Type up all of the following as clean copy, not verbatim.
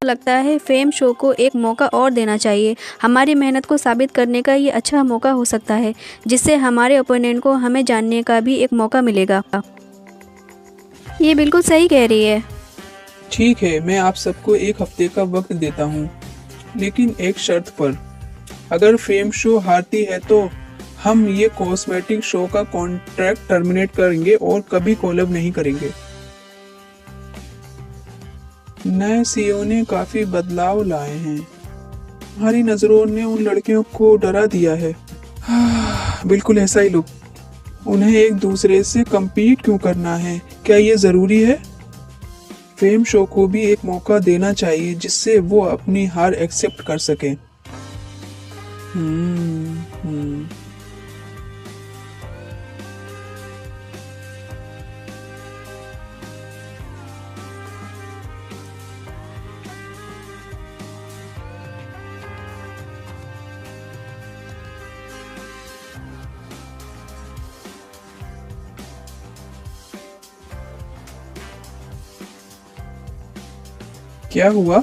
लगता है fame show को एक मौका और देना चाहिए। हमारी मेहनत को साबित करने का ये अच्छा मौका हो सकता है, जिससे हमारे ओपोनेंट को हमें जानने का भी एक मौका मिलेगा। ये बिल्कुल सही कह रही है। ठीक है, मैं आप सबको 1 हफ्ते का वक्त देता हूँ, लेकिन एक शर्त पर। अगर फेम शो हारती है तो हम ये कॉस्मेटिक शो का कॉन्ट्रैक्ट टर्मिनेट करेंगे और कभी कोलैब नहीं करेंगे। नए सीईओ ने काफी बदलाव लाए हैं। हमारी नजरों ने उन लड़कियों को डरा दिया है। बिल्कुल ऐसा ही लुक। उन्हें एक दूसरे से compete क्यों करना है? क्या ये जरूरी है? फेम शो को भी एक मौका देना चाहिए जिससे वो अपनी हार एक्सेप्ट कर सके। हम्म। क्या हुआ?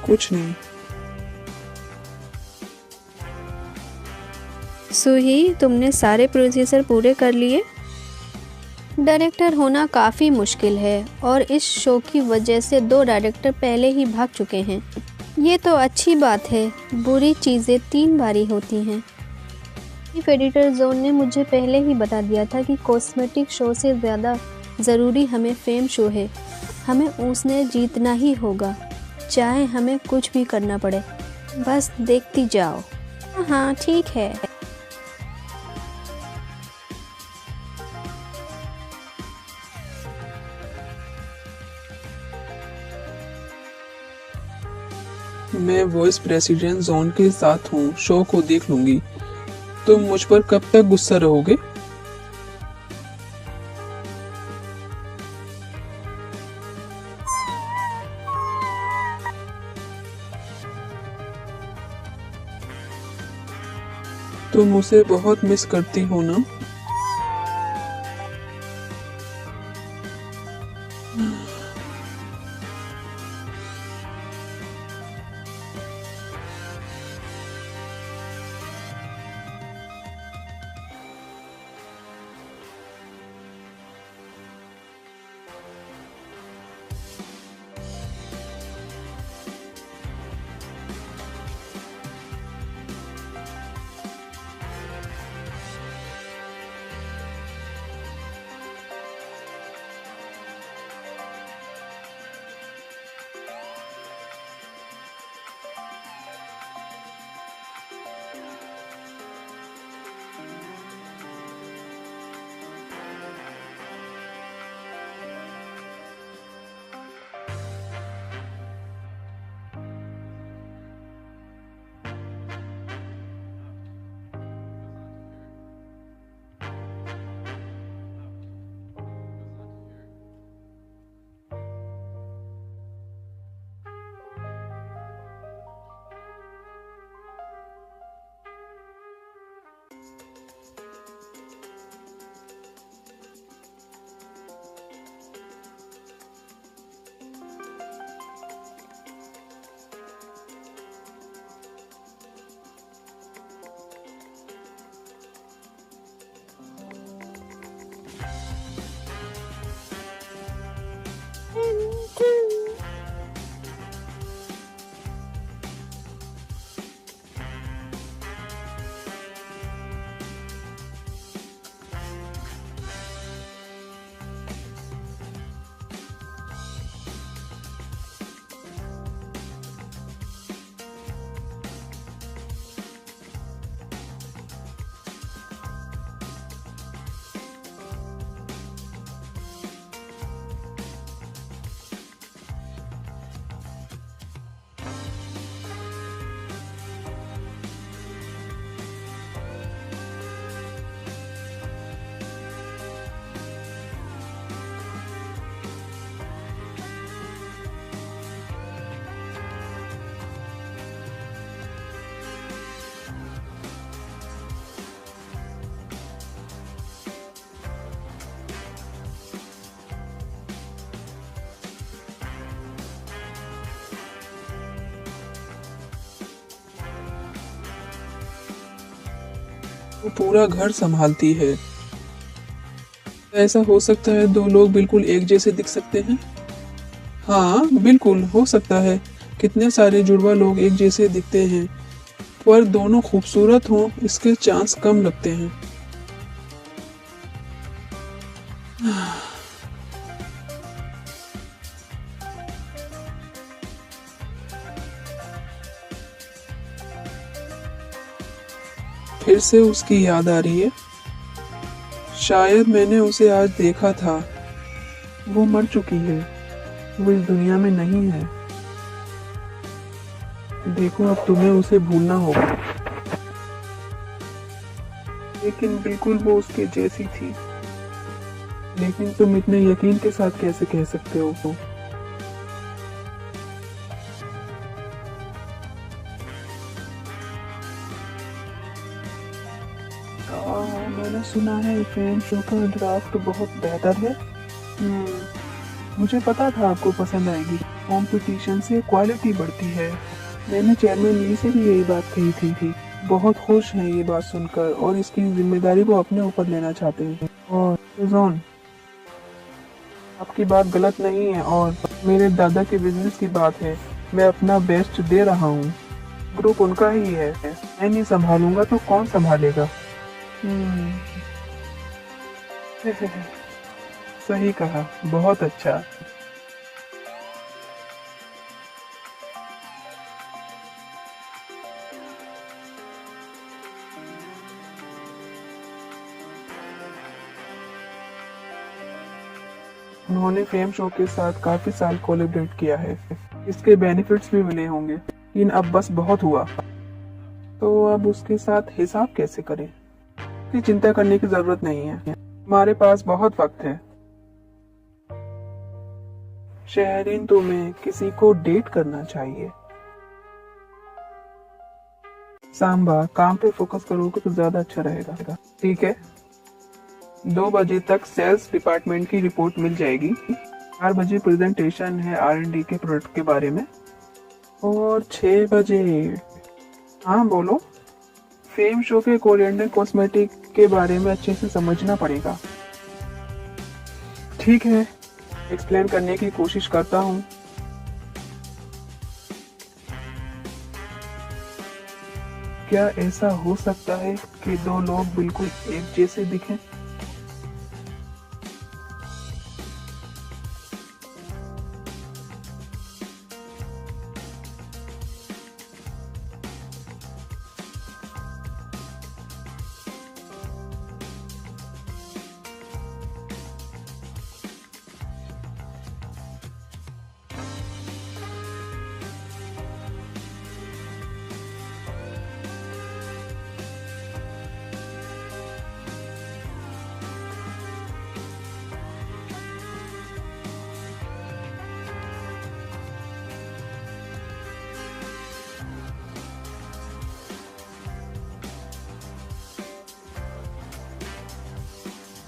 कुछ नहीं। सुही, तुमने सारे प्रोसीजर पूरे कर लिए? डायरेक्टर होना काफ़ी मुश्किल है और इस शो की वजह से 2 डायरेक्टर पहले ही भाग चुके हैं। ये तो अच्छी बात है, बुरी चीज़ें 3 बारी होती हैं। चीफ एडिटर जोन ने मुझे पहले ही बता दिया था कि कॉस्मेटिक शो से ज़्यादा ज़रूरी हमें फेम शो है। हमें उसने जीतना ही होगा, चाहे हमें कुछ भी करना पड़े। बस देखती जाओ। हाँ ठीक है। मैं वॉइस प्रेसिडेंट जोन के साथ हूँ, शो को देख लूंगी। तुम मुझ पर कब तक गुस्सा रहोगे? तुम उसे बहुत मिस करती हो ना? वो पूरा घर संभालती है। ऐसा हो सकता है दो लोग बिल्कुल एक जैसे दिख सकते हैं? हाँ बिल्कुल हो सकता है। कितने सारे जुड़वा लोग एक जैसे दिखते हैं, पर दोनों खूबसूरत हों इसके चांस कम लगते हैं। फिर से उसकी याद आ रही है। शायद मैंने उसे आज देखा था। वो मर चुकी है, वो इस दुनिया में नहीं है। देखो अब तुम्हें उसे भूलना होगा। लेकिन बिल्कुल वो उसके जैसी थी। लेकिन तुम इतने यकीन के साथ कैसे कह सकते हो? मैंने सुना है फेम शो का ड्राफ्ट बहुत बेहतर है। मुझे पता था आपको पसंद आएगी। कंपटीशन से क्वालिटी बढ़ती है। मैंने चेयरमैन ली से भी यही बात कही थी। बहुत खुश हैं ये बात सुनकर और इसकी जिम्मेदारी को अपने ऊपर लेना चाहते हैं। और सुजॉन, आपकी बात गलत नहीं है और मेरे दादा के बिजनेस की बात है। मैं अपना बेस्ट दे रहा हूँ। ग्रुप उनका ही है। मैं नहीं संभालूंगा तो कौन संभालेगा? सही कहा, बहुत अच्छा। उन्होंने फेम शो के साथ काफी साल कोलैबोरेट किया है। इसके बेनिफिट्स भी मिले होंगे, लेकिन अब बस बहुत हुआ। तो अब उसके साथ हिसाब कैसे करें? इसकी चिंता करने की जरूरत नहीं है। हमारे पास बहुत वक्त है। शहरीन, तुम्हें किसी को डेट करना चाहिए। सांबा, काम पे फोकस करोगे तो ज्यादा अच्छा रहेगा। ठीक है, 2 बजे तक सेल्स डिपार्टमेंट की रिपोर्ट मिल जाएगी। 4 बजे प्रेजेंटेशन है R&D के प्रोडक्ट के बारे में। और 6 बजे, हाँ बोलो। फेम शो के कोरिएंडर कॉस्मेटिक के बारे में अच्छे से समझना पड़ेगा। ठीक है, एक्सप्लेन करने की कोशिश करता हूँ। क्या ऐसा हो सकता है कि दो लोग बिल्कुल एक जैसे दिखें?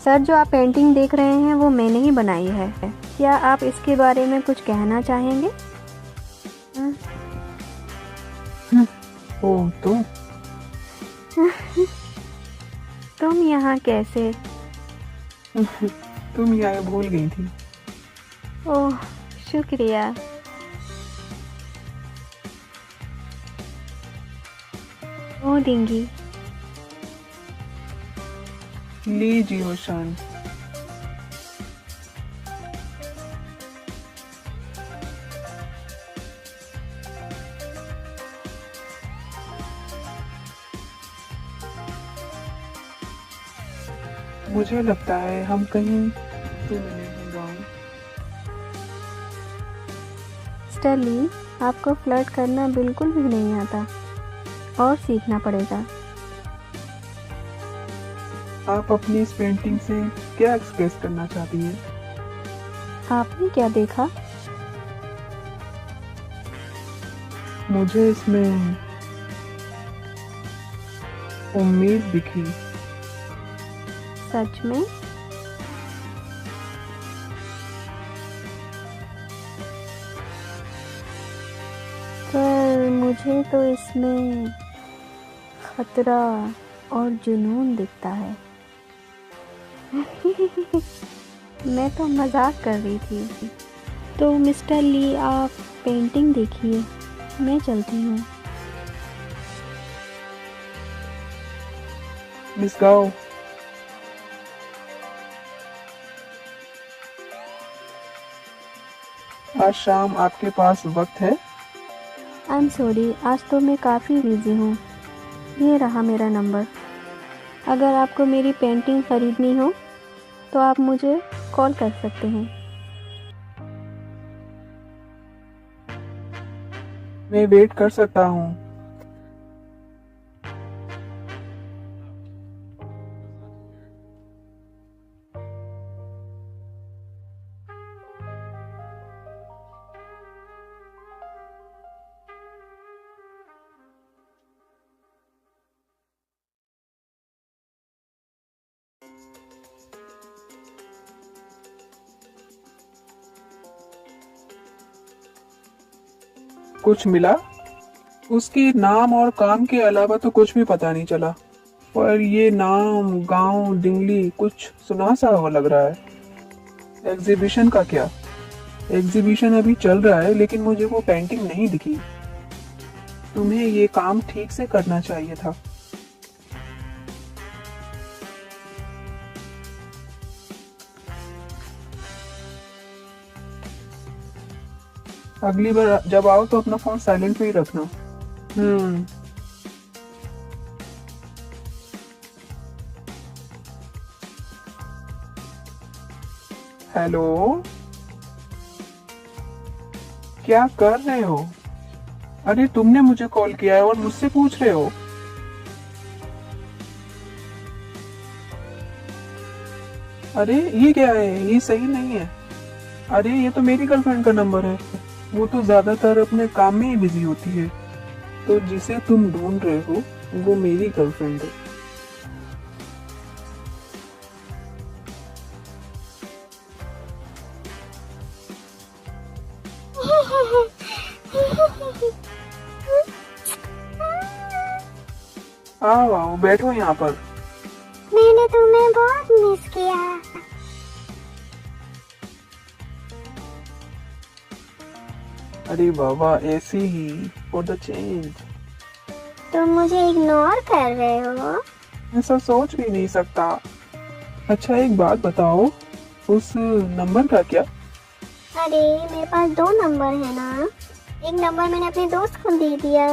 सर, जो आप पेंटिंग देख रहे हैं वो मैंने ही बनाई है। क्या आप इसके बारे में कुछ कहना चाहेंगे? ओह, तुम यहाँ कैसे? तुम यहाँ भूल गई थी। ओह, शुक्रिया। ओ डिंगी, लीजिए ओशान। मुझे लगता है हम कहीं तो मिले हैं गाँव। स्टर्ली, आपको फ्लर्ट करना बिल्कुल भी नहीं आता और सीखना पड़ेगा। आप अपनी इस पेंटिंग से क्या एक्सप्रेस करना चाहती हैं? आपने क्या देखा? मुझे इसमें उम्मीद दिखी। सच में? पर मुझे तो इसमें खतरा और जुनून दिखता है। मैं तो मजाक कर रही थी। तो मिस्टर ली, आप पेंटिंग देखिए, मैं चलती हूँ। मिस गाओ, आज शाम आपके पास वक्त है? आई एम सॉरी, आज तो मैं काफ़ी बिजी हूँ। ये रहा मेरा नंबर। अगर आपको मेरी पेंटिंग ख़रीदनी हो तो आप मुझे कॉल कर सकते हैं। मैं वेट कर सकता हूँ। कुछ मिला? उसके नाम और काम के अलावा तो कुछ भी पता नहीं चला, पर ये नाम, गांव, डिंगली कुछ सुना सा हुआ लग रहा है। एग्जीबिशन का क्या? एग्जीबिशन अभी चल रहा है, लेकिन मुझे वो पेंटिंग नहीं दिखी। तुम्हें ये काम ठीक से करना चाहिए था। अगली बार जब आओ तो अपना फोन साइलेंट पे ही रखना। हेलो, क्या कर रहे हो? अरे तुमने मुझे कॉल किया है और मुझसे पूछ रहे हो? अरे ये क्या है? ये सही नहीं है। अरे ये तो मेरी गर्लफ्रेंड का नंबर है। वो तो ज्यादातर अपने काम में ही बिजी होती है। तो जिसे तुम ढूंढ रहे हो वो मेरी गर्लफ्रेंड है। आओ आओ, बैठो यहाँ पर। मैंने तुम्हें बहुत मिस किया। अरे बाबा, ऐसी ही फॉर द चेंज। तुम मुझे इग्नोर कर रहे हो? ऐसा सोच भी नहीं सकता। अच्छा एक बात बताओ, उस नंबर का क्या? अरे मेरे पास 2 नंबर है ना। एक नंबर मैंने अपने दोस्त को दे दिया।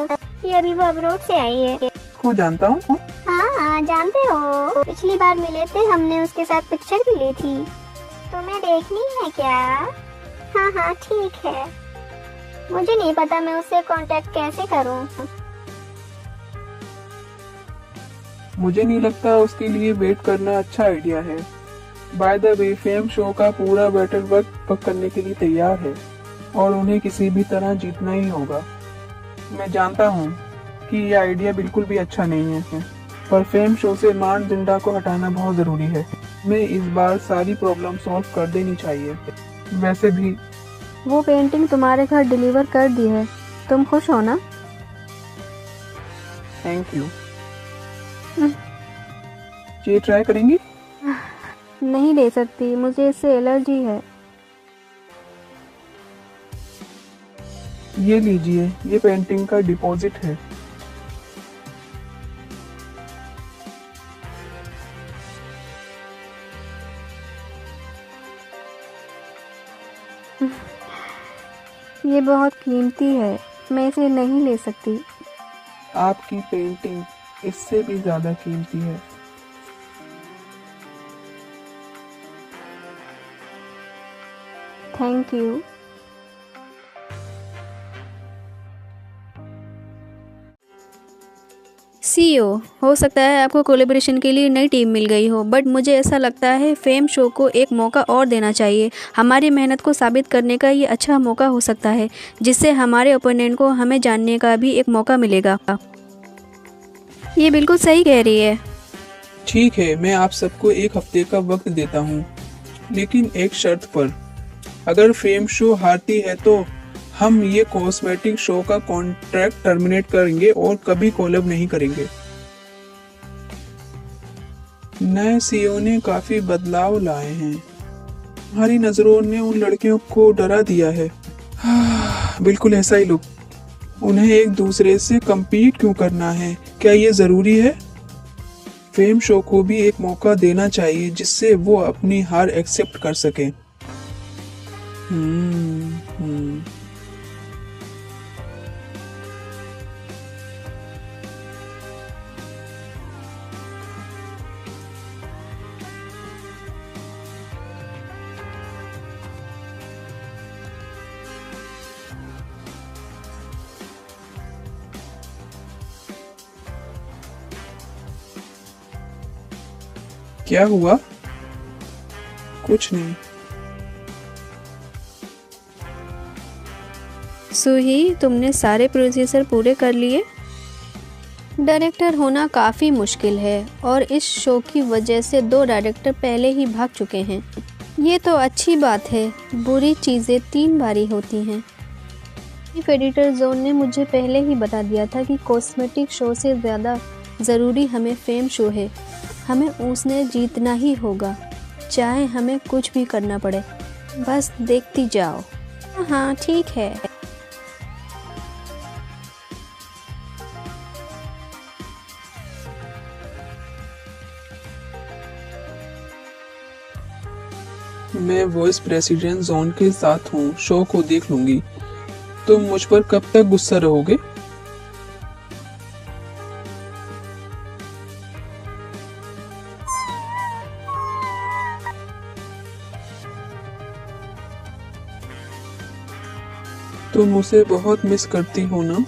ये अभी वो अब्रोड से आई है। को जानता हूँ। हाँ जानते हो, पिछली बार मिले थे, हमने उसके साथ पिक्चर भी ली थी। तुम्हें देखनी है क्या? हाँ हाँ ठीक है। मुझे नहीं पता मैं उससे कांटेक्ट कैसे करूँ। मुझे नहीं लगता उसके लिए वेट करना अच्छा आइडिया है। By the way, fame show का पूरा बैटल वर्क करने के लिए तैयार है और उन्हें किसी भी तरह जीतना ही होगा। मैं जानता हूँ कि ये आइडिया बिल्कुल भी अच्छा नहीं है, पर फेम शो से मानदंडा को हटाना बहुत जरूरी है। मैं इस बार सारी प्रॉब्लम सॉल्व कर देनी चाहिए। वैसे भी वो पेंटिंग तुम्हारे घर डिलीवर कर दी है, तुम खुश हो ना? Thank you. ये ट्राई करेंगी? नहीं ले सकती, मुझे इससे एलर्जी है। ये लीजिए, ये पेंटिंग का डिपॉजिट है। ये बहुत कीमती है, मैं इसे नहीं ले सकती। आपकी पेंटिंग इससे भी ज्यादा कीमती है। Thank you. सीईओ, हो सकता है आपको कोलैबोरेशन के लिए नई टीम मिल गई हो, बट मुझे ऐसा लगता है फेम शो को एक मौका और देना चाहिए। हमारी मेहनत को साबित करने का ये अच्छा मौका हो सकता है, जिससे हमारे ओपोनेंट को हमें जानने का भी एक मौका मिलेगा। ये बिल्कुल सही कह रही है। ठीक है, मैं आप सबको 1 हफ्ते का वक्त देता हूँ, लेकिन एक शर्त पर। अगर फेम शो हारती है तो हम ये कॉस्मेटिक शो का कॉन्ट्रैक्ट टर्मिनेट करेंगे और कभी कोलैब नहीं करेंगे। नए सीईओ ने काफी बदलाव लाए हैं। हमारी नजरों ने उन लड़कियों को डरा दिया है। बिल्कुल ऐसा ही लुक। उन्हें एक दूसरे से compete क्यों करना है? क्या ये जरूरी है? फेम शो को भी एक मौका देना चाहिए जिससे वो अपनी हार एक्सेप्ट कर सके। क्या हुआ? कुछ नहीं। सूही, तुमने सारे प्रोसीजर पूरे कर लिए? डायरेक्टर होना काफ़ी मुश्किल है और इस शो की वजह से 2 डायरेक्टर पहले ही भाग चुके हैं। ये तो अच्छी बात है, बुरी चीज़ें 3 बारी होती हैं। चीफ एडिटर जोन ने मुझे पहले ही बता दिया था कि कॉस्मेटिक शो से ज़्यादा ज़रूरी हमें फेम शो है। हमें उसने जीतना ही होगा, चाहे हमें कुछ भी करना पड़े। बस देखती जाओ। हाँ ठीक है। मैं वाइस प्रेसिडेंट जोन के साथ हूँ, शो को देख लूंगी। तुम मुझ पर कब तक गुस्सा रहोगे? तुम उसे बहुत मिस करती हो ना?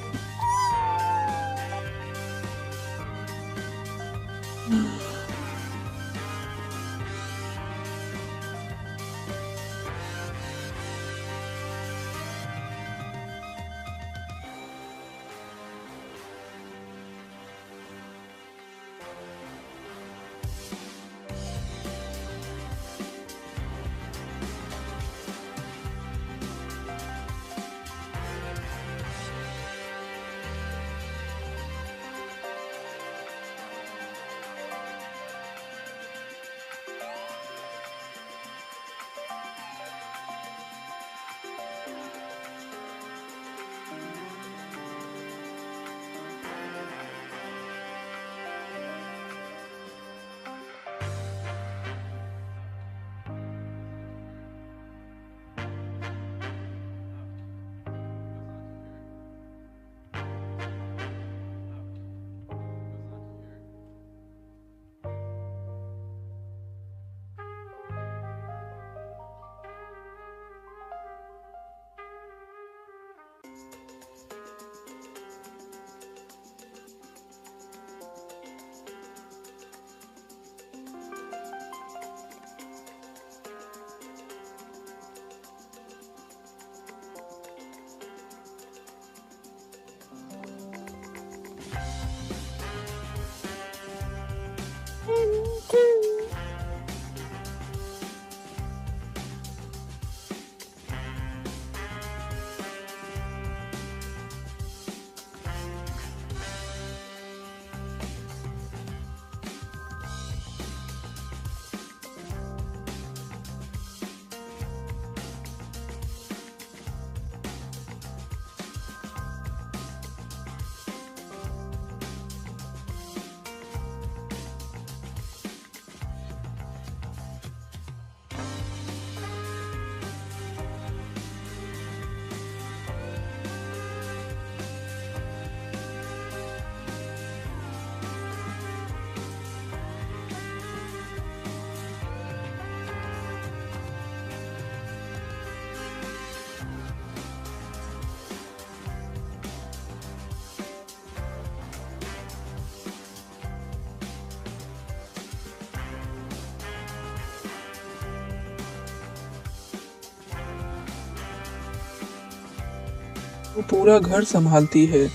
वो पूरा घर संभालती है।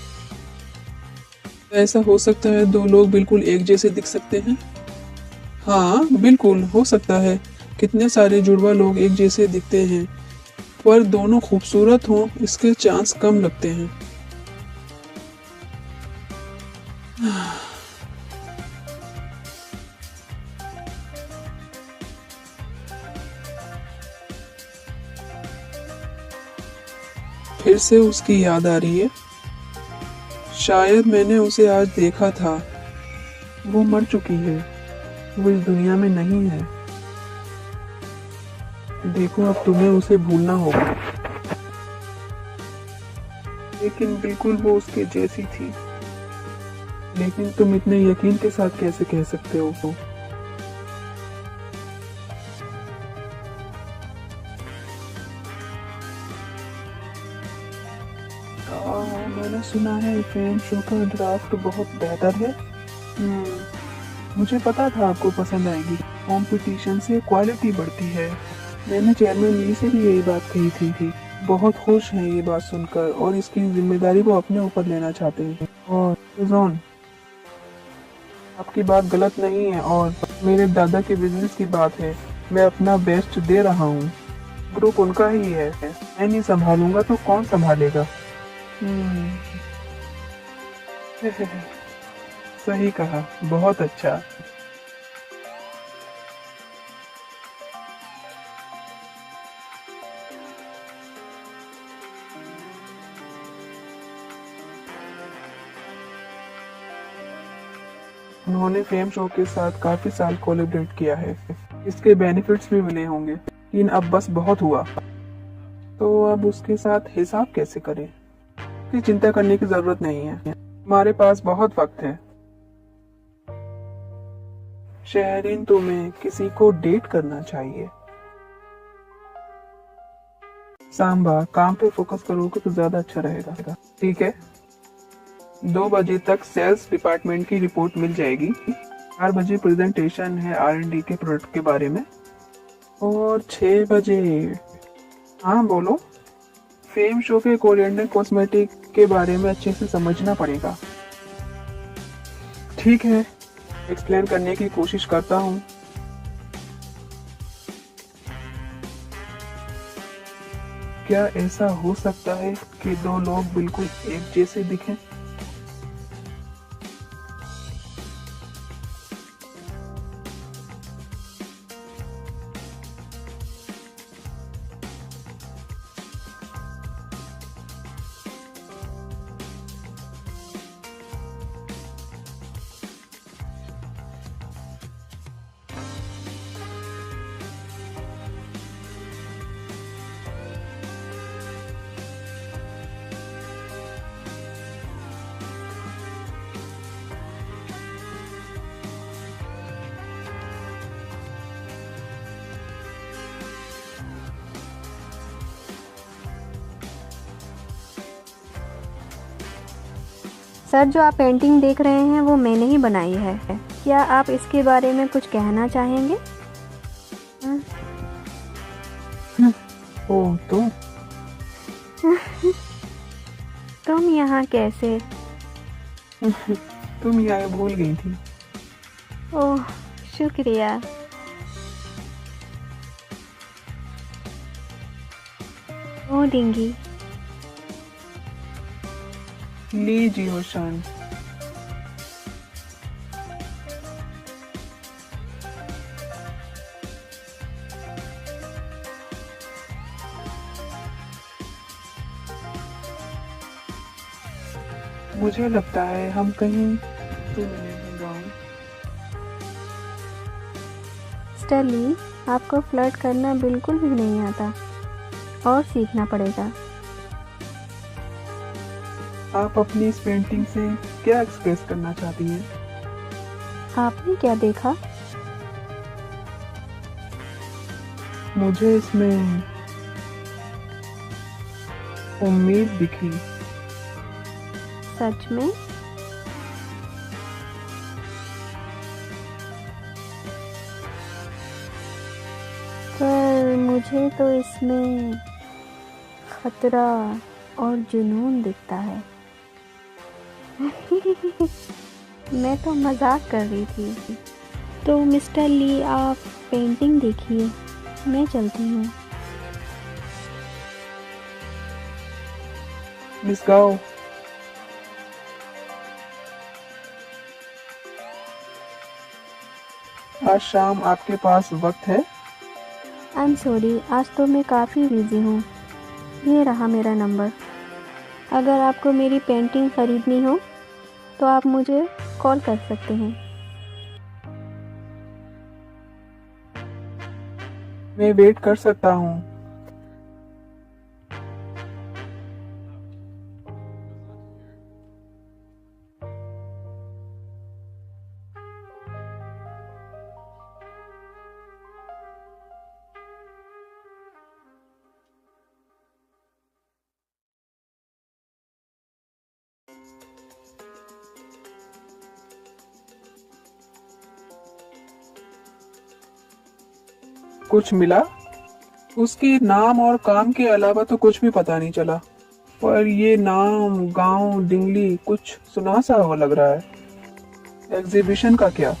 ऐसा हो सकता है 2 लोग बिल्कुल एक जैसे दिख सकते हैं? हाँ बिल्कुल हो सकता है। कितने सारे जुड़वा लोग एक जैसे दिखते हैं, पर दोनों खूबसूरत हों इसके चांस कम लगते हैं। फिर से उसकी याद आ रही है। शायद मैंने उसे आज देखा था। वो मर चुकी है, वो इस दुनिया में नहीं है। देखो, अब तुम्हें उसे भूलना होगा। लेकिन बिल्कुल वो उसके जैसी थी। लेकिन तुम इतने यकीन के साथ कैसे कह सकते हो? मैंने सुना है फेम शो का ड्राफ्ट बहुत बेहतर है। मुझे पता था आपको पसंद आएगी। कंपटीशन से क्वालिटी बढ़ती है। मैंने चेयरमैन ली से भी यही बात कही थी। बहुत खुश हैं ये बात सुनकर और इसकी जिम्मेदारी वो अपने ऊपर लेना चाहते हैं। और सुजॉन, आपकी बात गलत नहीं है और मेरे दादा के बिजनेस की बात है। मैं अपना बेस्ट दे रहा हूँ। ग्रुप उनका ही है। मैं नहीं संभालूंगा तो कौन संभालेगा? सही कहा, बहुत अच्छा। उन्होंने फेम शो के साथ काफी साल कोलैबोरेट किया है। इसके बेनिफिट्स भी मिले होंगे, लेकिन अब बस बहुत हुआ। तो अब उसके साथ हिसाब कैसे करें? इसकी चिंता करने की जरूरत नहीं है। हमारे पास बहुत वक्त है। शहरीन, तुम्हें किसी को डेट करना चाहिए। सांबा, काम पे फोकस करोगे तो ज्यादा अच्छा रहेगा। ठीक है, 2 बजे तक सेल्स डिपार्टमेंट की रिपोर्ट मिल जाएगी। 4 बजे प्रेजेंटेशन है R&D के प्रोडक्ट के बारे में। और 6 बजे, हाँ बोलो। फेम शो के कोरिएंडर कॉस्मेटिक के बारे में अच्छे से समझना पड़ेगा। ठीक है, एक्सप्लेन करने की कोशिश करता हूँ। क्या ऐसा हो सकता है कि 2 लोग बिल्कुल एक जैसे दिखें? सर, जो आप पेंटिंग देख रहे हैं वो मैंने ही बनाई है। क्या आप इसके बारे में कुछ कहना चाहेंगे? ओह, तुम यहाँ कैसे? तुम यहाँ भूल गई थी। ओह, शुक्रिया। ओ डिंगी, लीजिए शान। मुझे लगता है हम कहीं तो नहीं जाऊं। स्टर्ली, आपको फ्लर्ट करना बिल्कुल भी नहीं आता और सीखना पड़ेगा। आप अपनी इस पेंटिंग से क्या एक्सप्रेस करना चाहती हैं? आपने क्या देखा? मुझे इसमें उम्मीद दिखी। सच में? पर मुझे तो इसमें खतरा और जुनून दिखता है। मैं तो मजाक कर रही थी। तो मिस्टर ली, आप पेंटिंग देखिए, मैं चलती हूँ। मिस गाओ, आज शाम आपके पास वक्त है? आई एम सॉरी, आज तो मैं काफ़ी बिजी हूँ। ये रहा मेरा नंबर। अगर आपको मेरी पेंटिंग खरीदनी हो तो आप मुझे कॉल कर सकते हैं। मैं वेट कर सकता हूँ। कुछ मिला? उसके नाम और काम के अलावा तो कुछ भी पता नहीं चला, पर ये नाम गांव डिंगली कुछ सुना सा हुआ लग रहा है। एग्जीबिशन का क्या?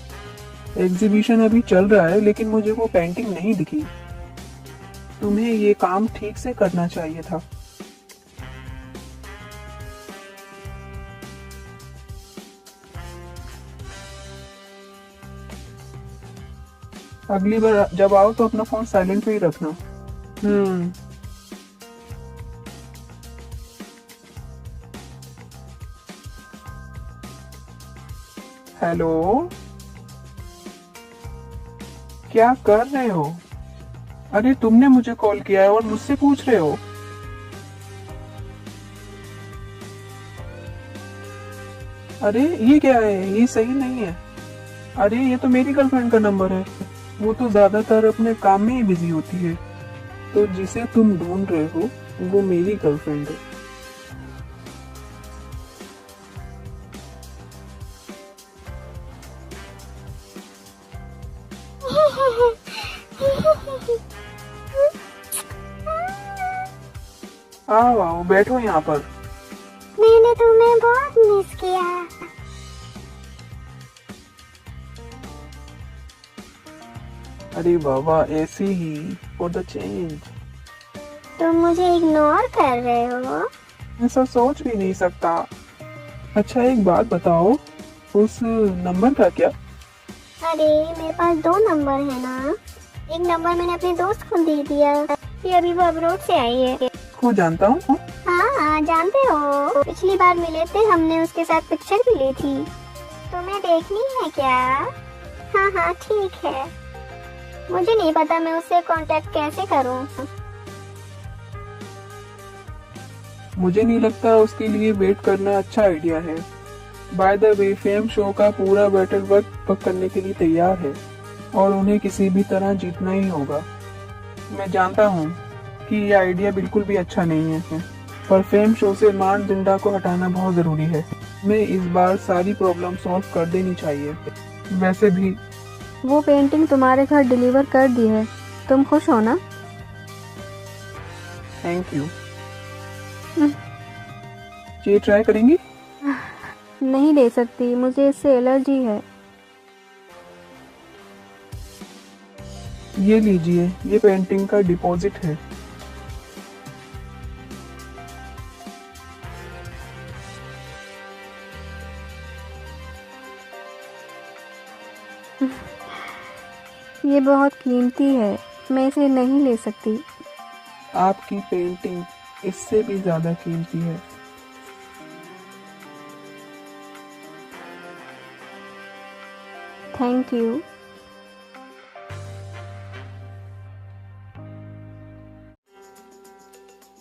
एग्जीबिशन अभी चल रहा है लेकिन मुझे वो पेंटिंग नहीं दिखी। तुम्हें ये काम ठीक से करना चाहिए था। अगली बार जब आओ तो अपना फोन साइलेंट पे ही रखना। हेलो, क्या कर रहे हो? अरे तुमने मुझे कॉल किया है और मुझसे पूछ रहे हो। अरे ये क्या है? ये सही नहीं है। अरे ये तो मेरी गर्लफ्रेंड का नंबर है। वो तो ज्यादातर अपने काम में ही बिजी होती है। तो जिसे तुम ढूंढ रहे हो वो मेरी गर्लफ्रेंड है। आओ आओ बैठो यहाँ पर। मैंने तुम्हें बहुत मिस किया। अरे बाबा ऐसी ही फॉर द चेंज। तुम मुझे इग्नोर कर रहे हो? ऐसा सोच भी नहीं सकता। अच्छा एक बात बताओ, उस नंबर का क्या? अरे मेरे पास 2 नंबर है ना। एक नंबर मैंने अपने दोस्त को दे दिया। ये अभी वो अब्रोड से आई है। को जानता हूँ। हाँ जानते हो, पिछली बार मिले थे हमने, उसके साथ पिक्चर भी ली थी। तुम्हें देखनी है क्या? हाँ हाँ ठीक है। मुझे नहीं पता मैं उससे कांटेक्ट कैसे करूँ। मुझे नहीं लगता उसके लिए वेट करना अच्छा आइडिया है। By the way fame show का पूरा बैटल वर्क करने के लिए तैयार है और उन्हें किसी भी तरह जीतना ही होगा। मैं जानता हूँ कि ये आइडिया बिल्कुल भी अच्छा नहीं है, पर फेम शो से मानदंडा को हटाना बहुत जरूरी है। मैं इस बार सारी प्रॉब्लम सॉल्व कर देनी चाहिए। वैसे भी वो पेंटिंग तुम्हारे घर डिलीवर कर दी है, तुम खुश हो ना? Thank you. ये ट्राई करेंगी? नहीं ले सकती, मुझे इससे एलर्जी है। ये लीजिए, ये पेंटिंग का डिपॉजिट है। ये बहुत कीमती है, मैं इसे नहीं ले सकती। आपकी पेंटिंग इससे भी ज्यादा कीमती है। Thank you.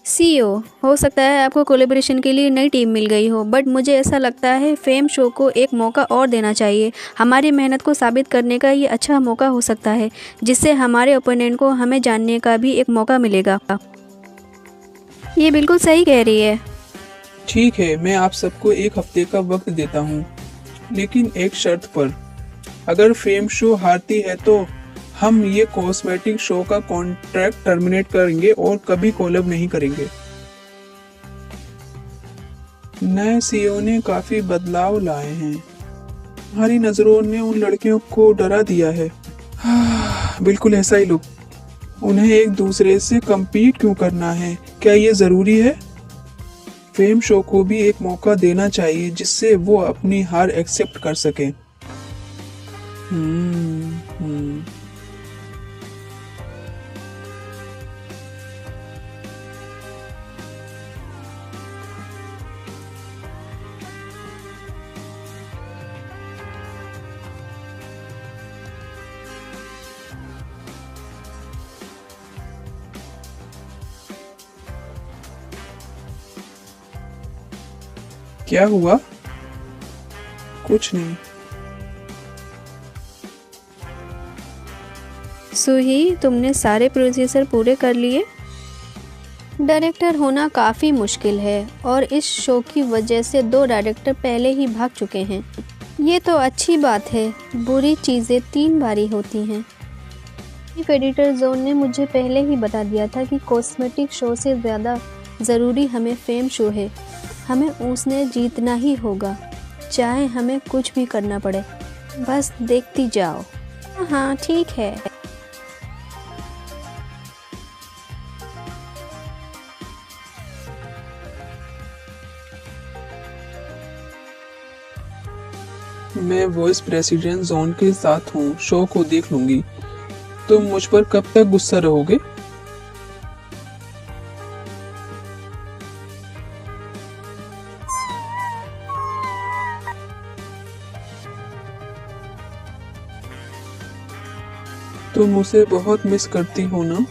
सीईओ, हो सकता है आपको कोलैबोरेशन के लिए नई टीम मिल गई हो, बट मुझे ऐसा लगता है फेम शो को एक मौका और देना चाहिए। हमारी मेहनत को साबित करने का ये अच्छा मौका हो सकता है, जिससे हमारे ओपोनेंट को हमें जानने का भी एक मौका मिलेगा। ये बिल्कुल सही कह रही है। ठीक है, मैं आप सबको 1 हफ्ते का वक्त देता हूँ, लेकिन एक शर्त पर। अगर फेम शो हारती है तो हम ये कॉस्मेटिक शो का कॉन्ट्रैक्ट टर्मिनेट करेंगे और कभी कोलैब नहीं करेंगे। नए सीईओ ने काफी बदलाव लाए हैं। हमारी नजरों ने उन लड़कियों को डरा दिया है। बिल्कुल ऐसा ही लुक। उन्हें एक दूसरे से compete क्यों करना है? क्या ये जरूरी है? फेम शो को भी एक मौका देना चाहिए जिससे वो अपनी हार एक्सेप्ट कर सके। क्या हुआ? कुछ नहीं। सुही, तुमने सारे प्रोसीजर पूरे कर लिए? डायरेक्टर होना काफ़ी मुश्किल है और इस शो की वजह से 2 डायरेक्टर पहले ही भाग चुके हैं। ये तो अच्छी बात है, बुरी चीज़ें 3 बारी होती हैं। चीफ एडिटर जोन ने मुझे पहले ही बता दिया था कि कॉस्मेटिक शो से ज़्यादा ज़रूरी हमें फेम शो है। हमें उसने जीतना ही होगा, चाहे हमें कुछ भी करना पड़े। बस देखती जाओ। हाँ ठीक है। मैं वॉइस प्रेसिडेंट जोन के साथ हूँ, शो को देख लूंगी। तुम मुझ पर कब तक गुस्सा रहोगे? तुम उसे बहुत मिस करती हो ना?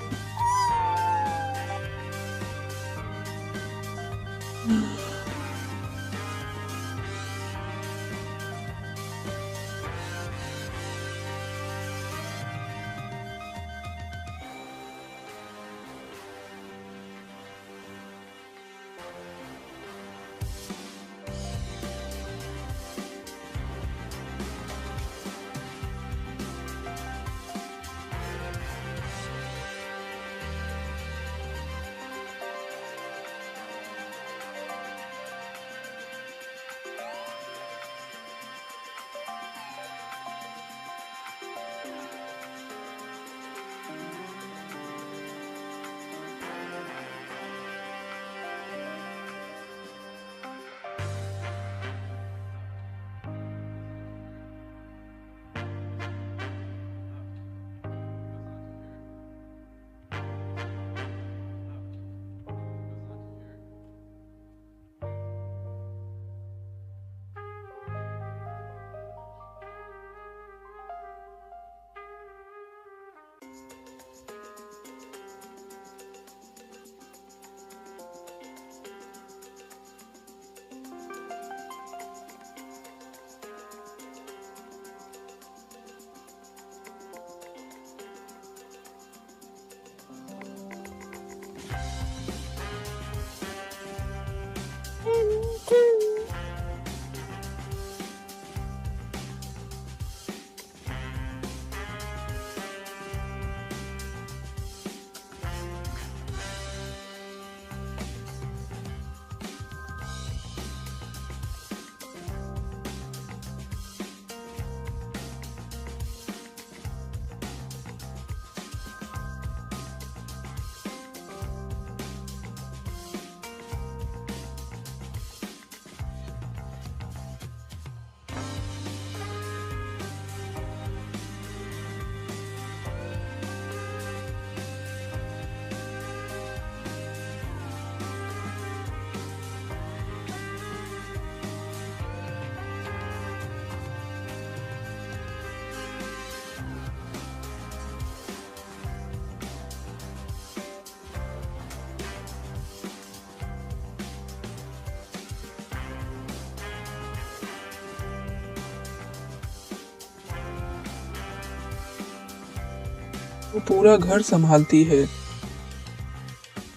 वो पूरा घर संभालती है।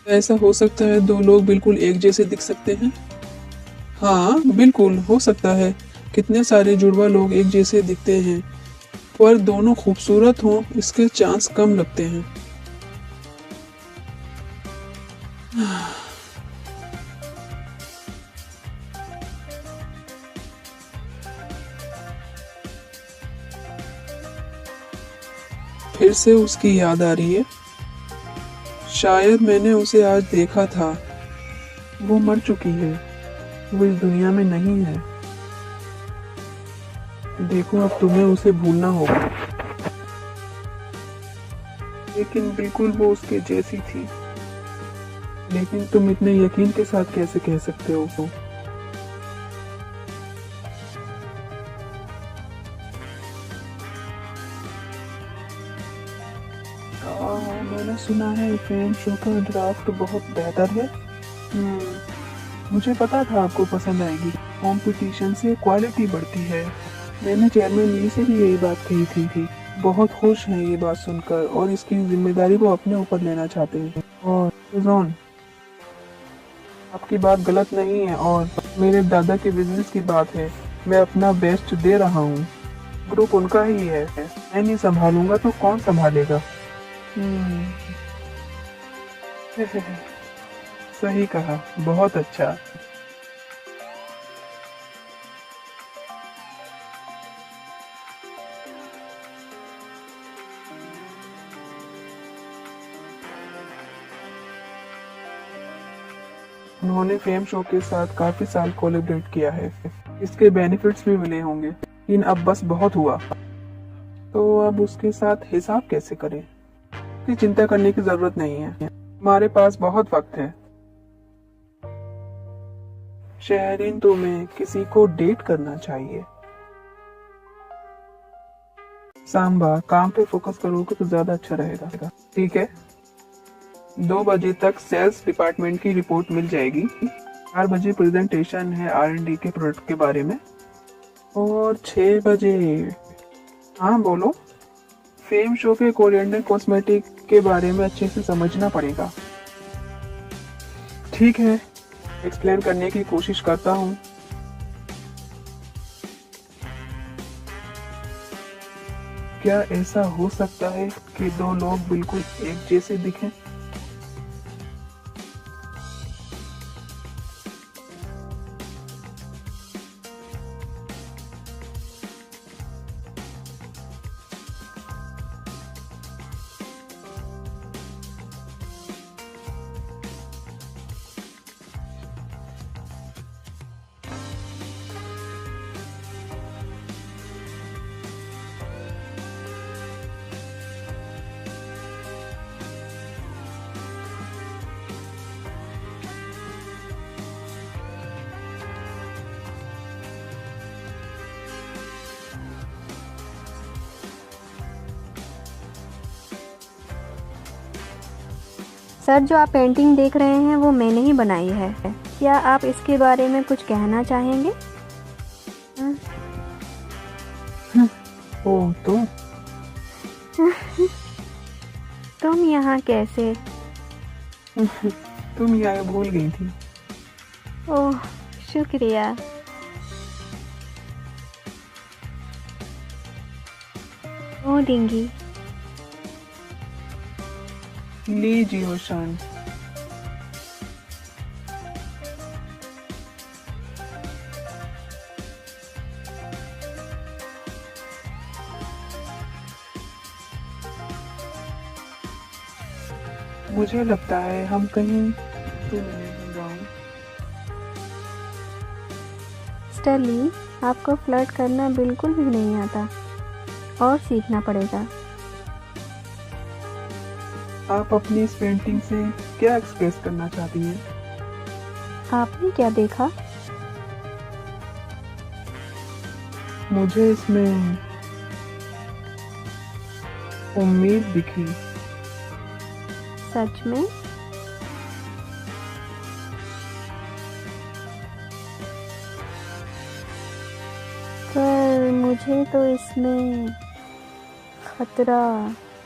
ऐसा हो सकता है 2 लोग बिल्कुल एक जैसे दिख सकते हैं? हाँ बिल्कुल हो सकता है। कितने सारे जुड़वा लोग एक जैसे दिखते हैं, पर दोनों खूबसूरत हों इसके चांस कम लगते हैं। फिर से उसकी याद आ रही है। शायद मैंने उसे आज देखा था। वो मर चुकी है, वो इस दुनिया में नहीं है। देखो अब तुम्हें उसे भूलना होगा। लेकिन बिल्कुल वो उसके जैसी थी। लेकिन तुम इतने यकीन के साथ कैसे कह सकते हो वो? मैंने सुना है फेम शो का ड्राफ्ट बहुत बेहतर है। मुझे पता था आपको पसंद आएगी। कंपटीशन से क्वालिटी बढ़ती है। मैंने चेयरमैन ली से भी यही बात कही थी। बहुत खुश हैं ये बात सुनकर और इसकी जिम्मेदारी को अपने ऊपर लेना चाहते हैं। और सुजॉन, आपकी बात गलत नहीं है और मेरे दादा के बिजनेस की बात है। मैं अपना बेस्ट दे रहा हूँ। ग्रुप उनका ही है। मैं नहीं संभालूंगा तो कौन संभालेगा? सही कहा, बहुत अच्छा। उन्होंने फेम शो के साथ काफी साल कोलैबोरेट किया है। इसके बेनिफिट्स भी मिले होंगे, लेकिन अब बस बहुत हुआ। तो अब उसके साथ हिसाब कैसे करें? इसकी चिंता करने की जरूरत नहीं है, हमारे पास बहुत वक्त है। शहरीन, तुम्हें किसी को डेट करना चाहिए। सांबा, काम पे फोकस करोगे तो ज्यादा अच्छा रहेगा। ठीक है, 2 बजे तक सेल्स डिपार्टमेंट की रिपोर्ट मिल जाएगी। 4 बजे प्रेजेंटेशन है R&D के प्रोडक्ट के बारे में। और 6 बजे, हाँ बोलो। फेम शो के कोरिएंडर कॉस्मेटिक के बारे में अच्छे से समझना पड़ेगा। ठीक है, एक्सप्लेन करने की कोशिश करता हूँ। क्या ऐसा हो सकता है कि 2 लोग बिल्कुल एक जैसे दिखें? सर, जो आप पेंटिंग देख रहे हैं वो मैंने ही बनाई है। क्या आप इसके बारे में कुछ कहना चाहेंगे? ओह, तो तुम यहाँ कैसे? तुम यहाँ भूल गई थी। ओह, शुक्रिया। ओ डिंगी, लीजिए ओशान। मुझे लगता है हम कहीं तो नहीं गाँव। स्टर्ली, आपको फ्लर्ट करना बिल्कुल भी नहीं आता और सीखना पड़ेगा। आप अपनी इस पेंटिंग से क्या एक्सप्रेस करना चाहती हैं? आपने क्या देखा? मुझे इसमें उम्मीद दिखी। सच में? पर मुझे तो इसमें खतरा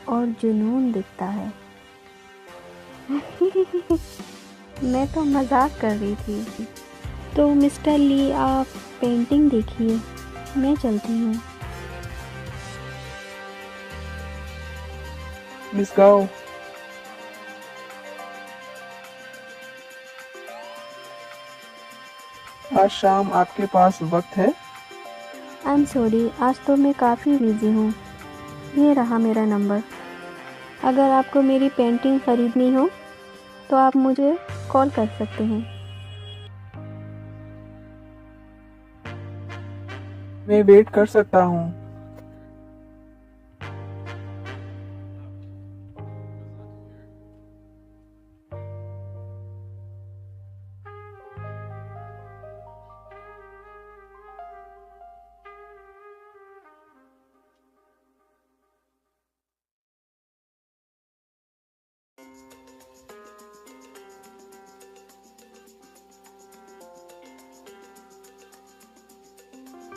और जुनून दिखता है। मैं तो मजाक कर रही थी। तो मिस्टर ली, आप पेंटिंग देखिए, मैं चलती हूँ। मिस गाओ, आज शाम आपके पास वक्त है? आई एम सॉरी, आज तो मैं काफ़ी बिजी हूँ। ये रहा मेरा नंबर। अगर आपको मेरी पेंटिंग ख़रीदनी हो तो आप मुझे कॉल कर सकते हैं। मैं वेट कर सकता हूँ।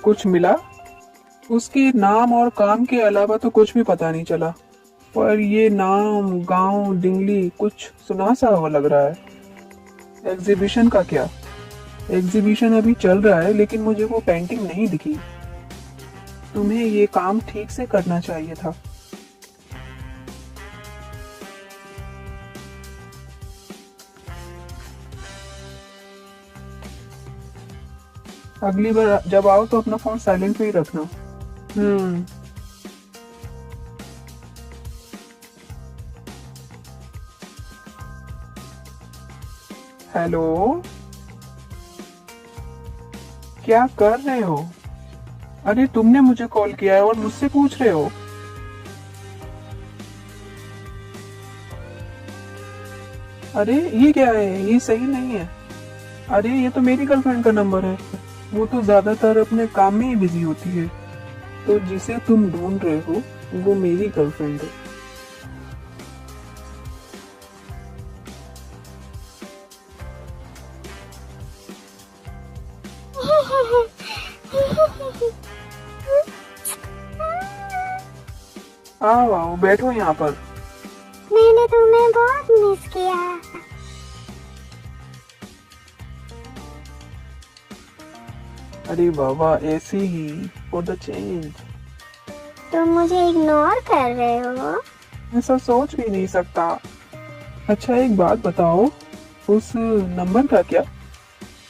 कुछ मिला? उसके नाम और काम के अलावा तो कुछ भी पता नहीं चला, पर ये नाम, गांव, डिंगली कुछ सुना सा हुआ लग रहा है। एग्जीबिशन का क्या? एग्जीबिशन अभी चल रहा है, लेकिन मुझे वो पेंटिंग नहीं दिखी। तुम्हें ये काम ठीक से करना चाहिए था। अगली बार जब आओ तो अपना फोन साइलेंट पे ही रखना। हेलो, क्या कर रहे हो? अरे तुमने मुझे कॉल किया है और मुझसे पूछ रहे हो? अरे ये क्या है? ये सही नहीं है। अरे ये तो मेरी गर्लफ्रेंड का नंबर है। वो तो ज्यादातर अपने काम में ही बिजी होती है। तो जिसे तुम ढूंढ रहे हो वो मेरी गर्लफ्रेंड है। आओ आओ, बैठो यहाँ पर। मैंने तुम्हें बहुत मिस किया। अरे बाबा, ऐसे ही फॉर द चेंज। तुम मुझे इग्नोर कर रहे हो? ऐसा सोच भी नहीं सकता। अच्छा एक बात बताओ, उस नंबर का क्या?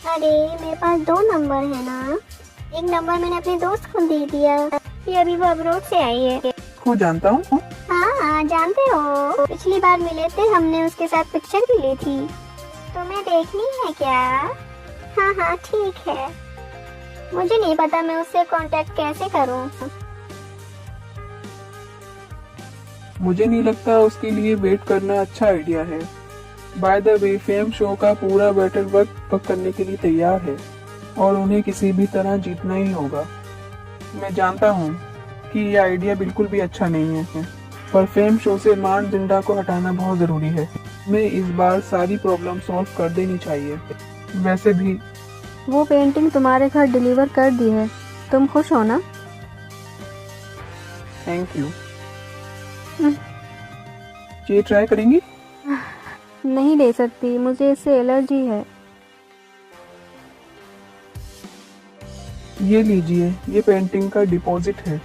अरे मेरे पास 2 नंबर है ना। एक नंबर मैंने अपने दोस्त को दे दिया। ये अभी वो अब्रोड से आई है। को जानता हूँ। हाँ जानते हो, पिछली बार मिले थे, हमने उसके साथ पिक्चर भी ली थी। तुम्हें देखनी है क्या? हाँ हाँ ठीक है। मुझे नहीं पता मैं उससे कांटेक्ट कैसे करूँ। मुझे नहीं लगता उसके लिए वेट करना अच्छा आइडिया है। By the way, fame show का पूरा बैटल वर्क करने के लिए तैयार है और उन्हें किसी भी तरह जीतना ही होगा। मैं जानता हूँ कि ये आइडिया बिल्कुल भी अच्छा नहीं है, पर फेम शो से मान जिंडा को हटाना बहुत जरूरी है। मैं इस बार सारी प्रॉब्लम सॉल्व कर देनी चाहिए। वैसे भी वो पेंटिंग तुम्हारे घर डिलीवर कर दी है, तुम खुश हो ना? Thank you. ये ट्राई करेंगी? नहीं ले सकती, मुझे इससे एलर्जी है। ये लीजिए, ये पेंटिंग का डिपॉजिट है।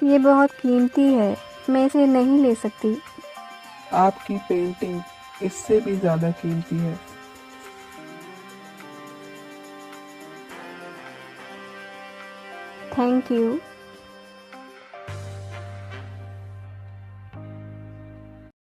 ये बहुत कीमती है, मैं इसे नहीं ले सकती। आपकी पेंटिंग इससे भी ज्यादा कीमती है। Thank you.